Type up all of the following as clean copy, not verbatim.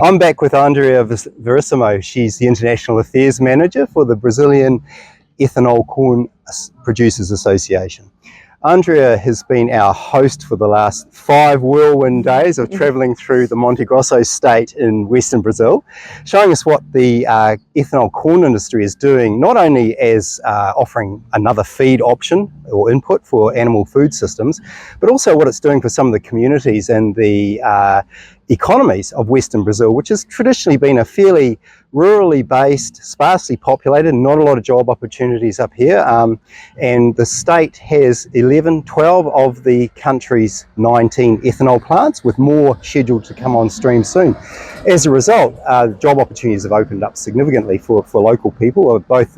I'm back with Andrea Verissimo. She's the International Affairs Manager for the Brazilian Ethanol Corn Producers Association. Andrea has been our host for the last 5 whirlwind days of travelling through the Monte Grosso state in western Brazil, showing us what the ethanol corn industry is doing, not only as offering another feed option or input for animal food systems, but also what it's doing for some of the communities and the economies of western Brazil, which has traditionally been a fairly rurally based, sparsely populated, not a lot of job opportunities up here, and the state has 12 of the country's 19 ethanol plants, with more scheduled to come on stream soon. As a result, job opportunities have opened up significantly for local people of both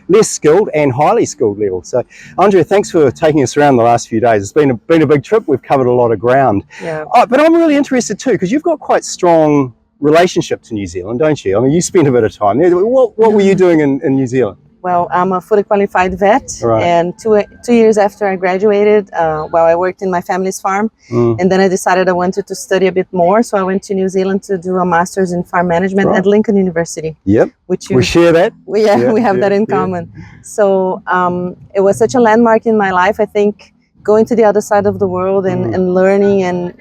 less skilled and highly skilled levels. So Andrea, thanks for taking us around the last few days. It's been a big trip. We've covered a lot of ground. Yeah. But I'm really interested too, because you've got quite strong relationship to New Zealand, don't you? I mean, you spent a bit of time there. What were you doing in New Zealand? Well, I'm a fully qualified vet, Right. and two years after I graduated, I worked in my family's farm, and then I decided I wanted to study a bit more, so I went to New Zealand to do a master's in farm management at Lincoln University. Yep, which we share that. We have that in common. So it was such a landmark in my life. I think going to the other side of the world and learning and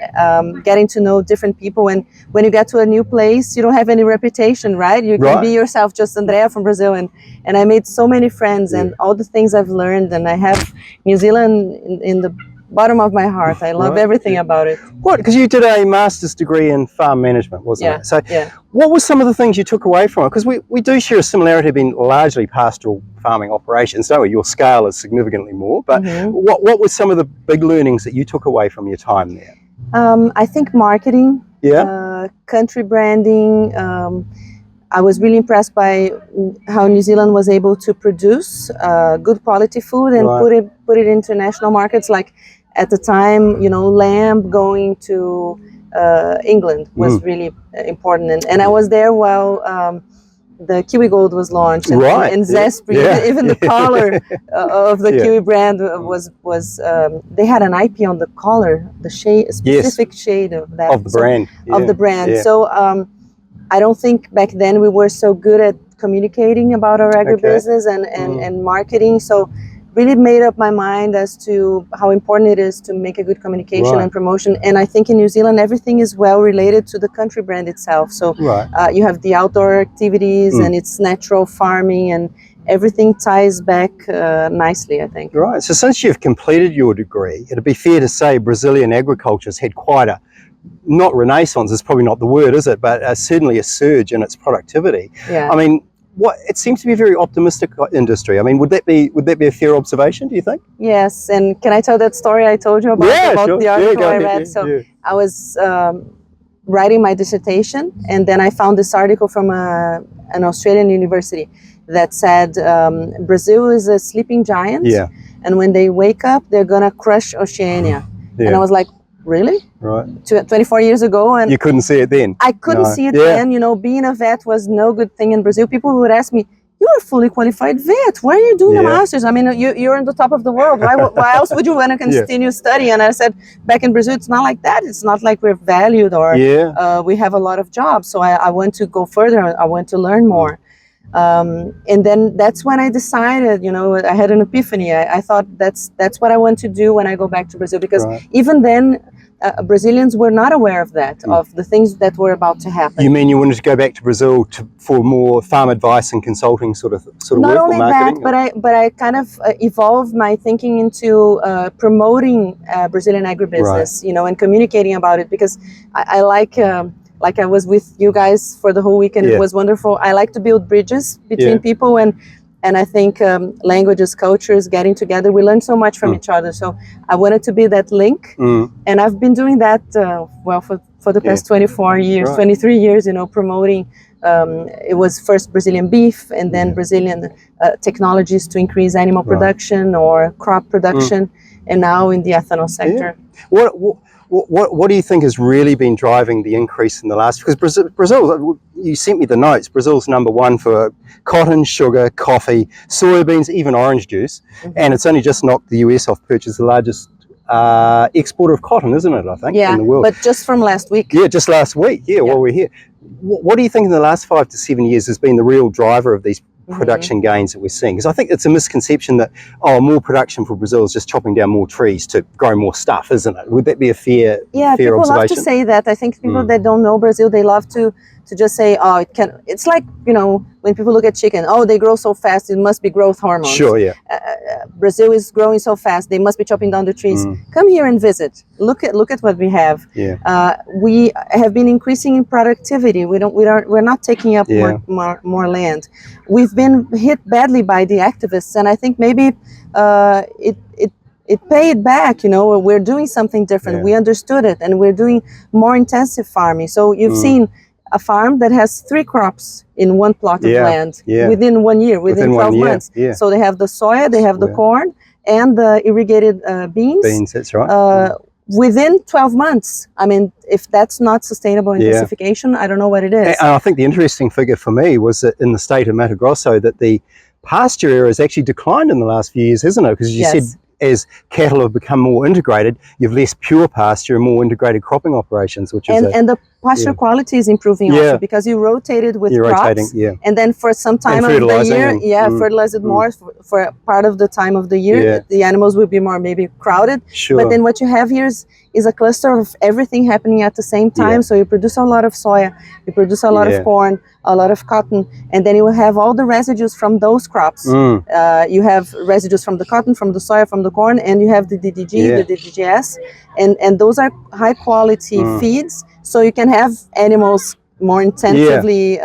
getting to know different people. And when you get to a new place, you don't have any reputation, right? You can be yourself, just Andrea from Brazil. And I made so many friends and all the things I've learned. And I have New Zealand in the bottom of my heart. I love everything about it. What? Because you did a master's degree in farm management, wasn't it? So what were some of the things you took away from it? Because we do share a similarity of being largely pastoral farming operations, don't we? Your scale is significantly more, but what were some of the big learnings that you took away from your time there? I think marketing, country branding. I was really impressed by how New Zealand was able to produce good quality food and put it into national markets. Like at the time, lamb going to England was really important. And I was there while the Kiwi Gold was launched, and Zespri, even the collar of the Kiwi brand was they had an IP on the collar, the shade, specific shade of that of the brand. Of the brand. So I don't think back then we were so good at communicating about our agribusiness and marketing. So really made up my mind as to how important it is to make a good communication and promotion. And I think in New Zealand, everything is well related to the country brand itself. So you have the outdoor activities and it's natural farming, and everything ties back nicely, I think. Right. So since you've completed your degree, it'd be fair to say Brazilian agriculture's had quite a, not renaissance is probably not the word, is it? But certainly a surge in its productivity. Yeah. I mean, it seems to be a very optimistic industry. I mean, would that be a fair observation, do you think? Yes. And can I tell that story I told you about the article I read? I was writing my dissertation, and then I found this article from an Australian university that said Brazil is a sleeping giant, and when they wake up, they're gonna crush Oceania. And I was like, really? Right. 24 years ago, and you couldn't see it then. I couldn't see it then. Being a vet was no good thing in Brazil. People would ask me, "You're a fully qualified vet. Why are you doing a master's? I mean, you're on the top of the world. Why else would you want to continue studying?" And I said, back in Brazil, it's not like that. It's not like we're valued or we have a lot of jobs. So I want to go further. I want to learn more. And then that's when I decided, I had an epiphany. I thought that's what I want to do when I go back to Brazil, because even then Brazilians were not aware of that, of the things that were about to happen. You mean you wanted to go back to Brazil for more farm advice and consulting sort of not work, only or marketing? that, but I kind of evolved my thinking into promoting Brazilian agribusiness, and communicating about it, because I like I was with you guys for the whole weekend. It was wonderful. I like to build bridges between people, and I think languages, cultures, getting together, we learn so much from each other. So I wanted to be that link, and I've been doing that for the past 24 years, 23 years, promoting. It was first Brazilian beef, and then Brazilian technologies to increase animal production or crop production, and now in the ethanol sector. What do you think has really been driving the increase in the last? Because Brazil, you sent me the notes. Brazil's #1 for cotton, sugar, coffee, soybeans, even orange juice, and it's only just knocked the US off perch as the largest exporter of cotton, isn't it, I think, Yeah, in the world. but just from last week. Yeah, just last week, while we're here. What do you think in the last 5 to 7 years has been the real driver of these production gains that we're seeing? Because I think it's a misconception that, more production for Brazil is just chopping down more trees to grow more stuff, isn't it? Would that be a fair people observation? love to say that. I think people that don't know Brazil, they love to just say, oh, it can. It's like, when people look at chicken, oh, they grow so fast, it must be growth hormones. Sure, yeah. Brazil is growing so fast, they must be chopping down the trees. Come here and visit. Look at what we have. Yeah. We have been increasing in productivity. We're not taking up more land. We've been hit badly by the activists, and I think maybe it paid back. We're doing something different. We understood it, and we're doing more intensive farming. So you've seen a farm that has 3 crops in one plot of land within 1 year, within 12 months. Yeah. So they have the soya, they have the corn, and the irrigated beans. Beans, that's right. Within 12 months. I mean, if that's not sustainable intensification, I don't know what it is. And I think the interesting figure for me was that in the state of Mato Grosso, that the pasture area has actually declined in the last few years, hasn't it? Because you said as cattle have become more integrated, you've less pure pasture and more integrated cropping operations, which is and the pasture quality is improving also, because you rotated with crops, and then for some time of the year, fertilize it more for part of the time of the year. The animals will be more maybe crowded, but then what you have here is a cluster of everything happening at the same time. So you produce a lot of soya, you produce a lot of corn, a lot of cotton, and then you will have all the residues from those crops. You have residues from the cotton, from the soya, from the corn, and you have the DDG, the DDGS, and those are high quality feeds. So you can have animals more intensively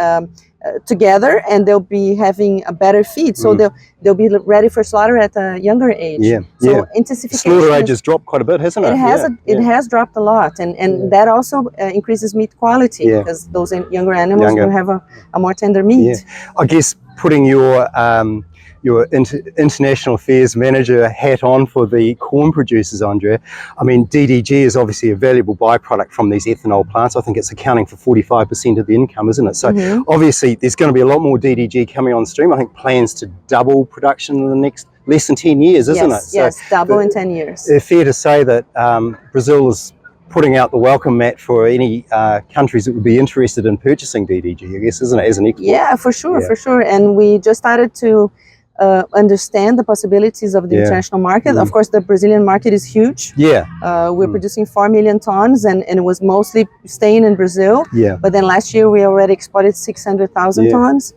together, and they'll be having a better feed. So they'll be ready for slaughter at a younger age. So intensification. Slaughter age has dropped quite a bit, hasn't it? It has dropped a lot, and that also increases meat quality, because those younger animals will have a more tender meat. I guess putting your international affairs manager hat on for the corn producers, Andrea. I mean, DDG is obviously a valuable byproduct from these ethanol plants. I think it's accounting for 45% of the income, isn't it? So obviously there's going to be a lot more DDG coming on stream. I think plans to double production in the next less than 10 years, isn't it? So double in 10 years. It's fair to say that Brazil is putting out the welcome mat for any countries that would be interested in purchasing DDG, I guess, isn't it, as an export? Yeah, for sure. And we just started to understand the possibilities of the international market. Of course, the Brazilian market is huge. We're producing 4 million tons, and it was mostly staying in Brazil. But then last year we already exported 600,000 tons.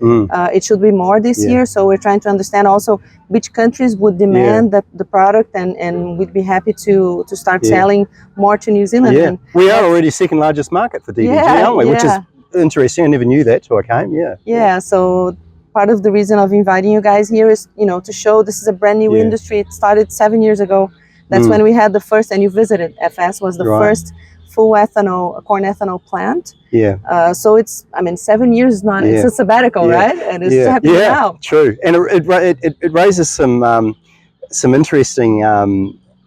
It should be more this year. So we're trying to understand also which countries would demand the product, and we'd be happy to start selling more to New Zealand. And we are already second largest market for DDG, aren't we? Which is interesting. I never knew that till I came. So part of the reason of inviting you guys here is, to show this is a brand new industry. It started 7 years ago. That's when we had the first, and you visited, FS was the first full corn ethanol plant. So it's, 7 years is not, it's a sabbatical, right? And it's happening now. True. And it raises some interesting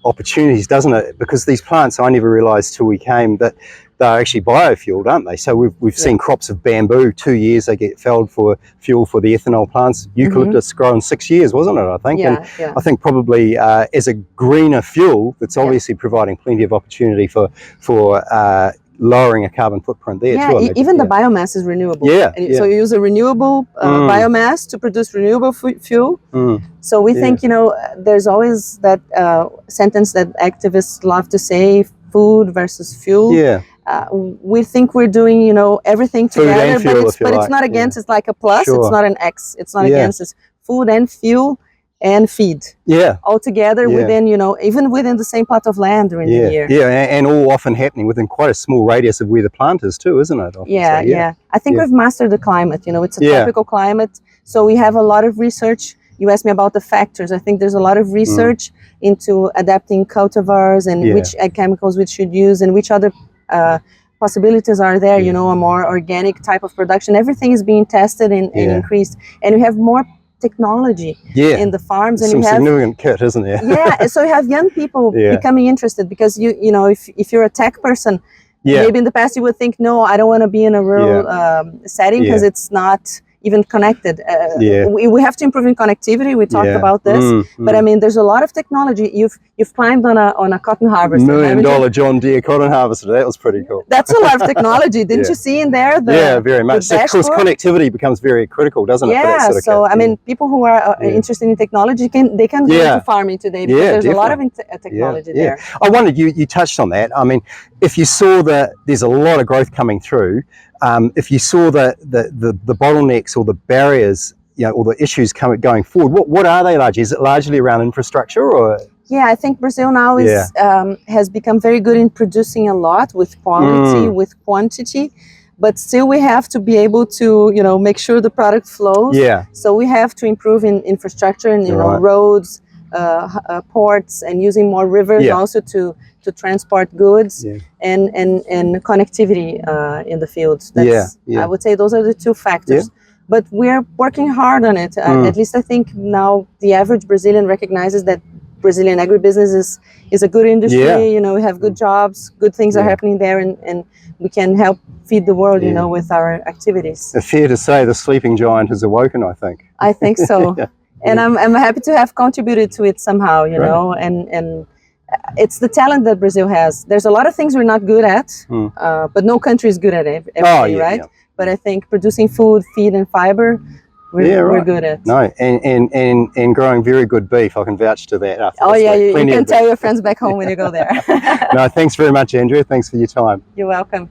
opportunities, doesn't it? Because these plants, I never realized till we came that they're actually biofueled, aren't they? So we've seen crops of bamboo, 2 years they get felled for fuel for the ethanol plants. Eucalyptus grown 6 years, wasn't it, I think? I think probably as a greener fuel, that's obviously providing plenty of opportunity for lowering a carbon footprint there too. Even the biomass is renewable. So you use a renewable biomass to produce renewable fuel. So we think, there's always that sentence that activists love to say, food versus fuel. We think we're doing, everything together, but it's not against. It's like a plus. It's not an X. It's not against. It's food and fuel and feed. All together within, even within the same plot of land during the year. And all often happening within quite a small radius of where the plant is too, isn't it? I think we've mastered the climate. It's a tropical climate, so we have a lot of research. You asked me about the factors. I think there's a lot of research into adapting cultivars and which ag chemicals we should use and which other possibilities are there, a more organic type of production. Everything is being tested and increased. And we have more technology in the farms. And some significant kit, isn't there? So you have young people becoming interested, because if you're a tech person, maybe in the past you would think, no, I don't want to be in a rural setting because it's not even connected. Yeah. We have to improve in connectivity. We talked about this, but I mean, there's a lot of technology. You've climbed on a cotton harvester. $1 million John Deere cotton harvester. That was pretty cool. That's a lot of technology. Didn't Yeah. you see in there? Yeah, very much. So, of course, dashboard? connectivity becomes very critical, doesn't it? For that Yeah. sort of So cat? I mean, people who are interested in technology can go Yeah. into farming today because Yeah, there's a lot of definitely. technology Yeah. there. I wondered, you touched on that. I mean, if you saw that there's a lot of growth coming through, if you saw the bottlenecks or the barriers, you know, or the issues going forward, what are they largely? Is it largely around infrastructure, or? Yeah, I think Brazil now is has become very good in producing a lot with quality, with quantity, but still we have to be able to, you know, make sure the product flows. Yeah. So we have to improve in infrastructure and, you know, roads, ports, and using more rivers also to transport goods, and connectivity in the fields. That's, I would say those are the two factors. But we're working hard on it. At least I think now the average Brazilian recognizes that Brazilian agribusiness is a good industry. You know, we have good jobs, good things are happening there, and we can help feed the world, you know, with our activities. It's fair to say the sleeping giant has awoken, I think. I think so. And I'm happy to have contributed to it somehow, you know, and it's the talent that Brazil has. There's a lot of things we're not good at, but no country is good at everything, right? But I think producing food, feed, and fiber, we're good at. No, and growing very good beef. I can vouch to that. Oh yeah, you can tell your friends back home when you go there. No, thanks very much, Andrea. Thanks for your time. You're welcome.